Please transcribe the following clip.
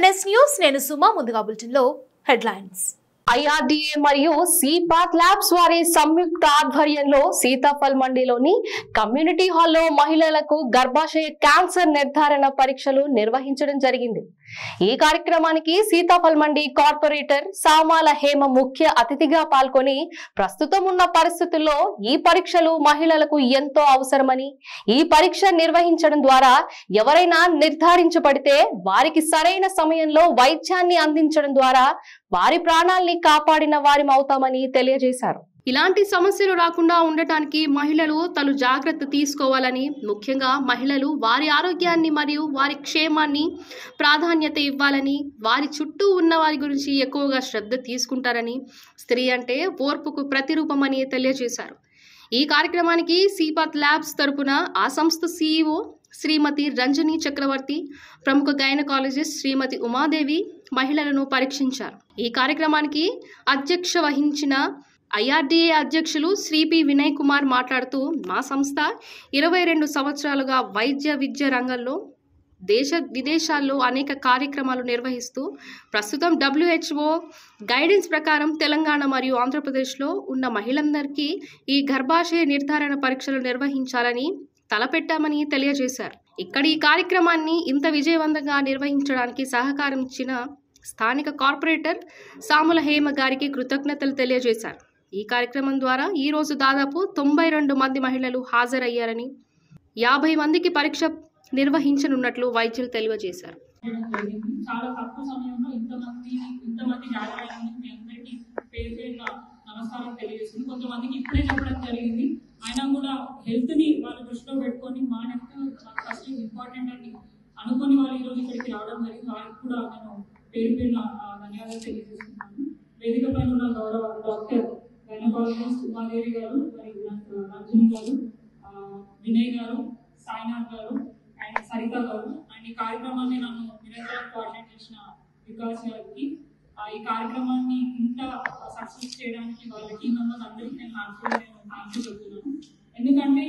NS news నేను సుమా ముందుగా బులెటిన్లో హెడ్లైన్స్ IRDA మరియు సిపాత్ ల్యాబ్స్ వారి సంయుక్త ఆధ్వర్యంలో సీతాఫల్ మండిలోని కమ్యూనిటీ హాల్లో మహిళలకు గర్భాశయ క్యాన్సర్ నిర్ధారణ పరీక్షలు నిర్వహించడం జరిగింది। ఈ కార్యక్రమానికి సీతాఫల్ మండి కార్పొరేటర్ సామాల హేమ ముఖ్య అతిథిగా పాల్గొని ప్రస్తుతం ఉన్న పరిస్థితుల్లో ఈ పరీక్షలు మహిళలకు ఎంతో అవసరమని, ఈ పరీక్ష నిర్వహించడం ద్వారా ఎవరైనా నిర్ధారించబడితే వారికి సరైన సమయంలో వైద్యాన్ని అందించడం ద్వారా వారి ప్రాణాల్ని కాపాడిన వారిమవుతామని తెలియజేశారు। ఇలాంటి సమస్యలు రాకుండా ఉండటానికి మహిళలు తగు జాగ్రత్త తీసుకోవాలని, ముఖ్యంగా మహిళలు వారి ఆరోగ్యాన్ని మరియు వారి క్షేమాన్ని ప్రాధాన్యత ఇవ్వాలని, వారి చుట్టూ ఉన్న వారి గురించి ఎక్కువగా శ్రద్ధ తీసుకుంటారని, స్త్రీ అంటే ఓర్పుకు ప్రతిరూపమని తెలియజేశారు। ఈ కార్యక్రమానికి సిపాత్ ల్యాబ్స్ తరపున ఆ సంస్థ CEO శ్రీమతి రంజని చక్రవర్తి, ప్రముఖ గైనకాలజిస్ట్ శ్రీమతి ఉమాదేవి మహిళలను పరీక్షించారు। ఈ కార్యక్రమానికి అధ్యక్ష వహించిన IRDA అధ్యక్షులు శ్రీ పి వినయ్ కుమార్ మాట్లాడుతూ, మా సంస్థ 22 సంవత్సరాలుగా వైద్య విద్య రంగంలో దేశ విదేశాల్లో అనేక కార్యక్రమాలు నిర్వహిస్తూ ప్రస్తుతం WHO గైడెన్స్ ప్రకారం తెలంగాణ మరియు ఆంధ్రప్రదేశ్లో ఉన్న మహిళలందరికీ ఈ గర్భాశయ నిర్ధారణ పరీక్షలు నిర్వహించాలని తలపెట్టామని తెలియజేశారు। ఇక్కడ ఈ కార్యక్రమాన్ని ఇంత విజయవంతంగా నిర్వహించడానికి సహకారం ఇచ్చిన స్థానిక కార్పొరేటర్ సాముల హేమ గారికి కృతజ్ఞతలు తెలియజేశారు। ఈ కార్యక్రమం ద్వారా ఈ రోజు దాదాపు 92 మంది మహిళలు హాజరయ్యారని, 50 మందికి పరీక్ష నిర్వహించనున్నట్లు వైద్యులు తెలియజేశారు। చాలా తక్కువ సమయంలో ఇంతమంది గ్యాదర్ అయినందుకు మీ అందరికీ పేరు పేరున నమస్కారం తెలియజేస్తుంది। కొంతమందికి ఇప్పుడే చెప్పడం జరిగింది, అయినా కూడా హెల్త్ ని వాళ్ళ దృష్టిలో పెట్టుకొని మా హెల్త్ ఫస్ట్ ఇంపార్టెంట్ అని అనుకుని వాళ్ళు ఈరోజు ఇక్కడికి రావడం జరిగింది। వాళ్ళకి కూడా నేను పేరు పేరున ధన్యవాదాలు తెలియజేస్తున్నాను। వేదిక పైన ఉన్న గౌరవ డాక్టర్ గైనకాలజిస్ట్ ఉమాదేవి గారు, మరి రంజని గారు, వినయ్ గారు, సాయినాథ్ గారు అండ్ సరిత గారు, అండ్ ఈ కార్యక్రమాన్ని నన్ను నిరంతరం కోఆర్డినేట్ చేసిన వికాస్ గారికి, ఈ కార్యక్రమాన్ని ఇంత సక్సెస్ చేయడానికి వాళ్ళ టీం మెంబర్స్ అందరికీ నేను థ్యాంక్ యూ చెప్తున్నాను। ఎందుకంటే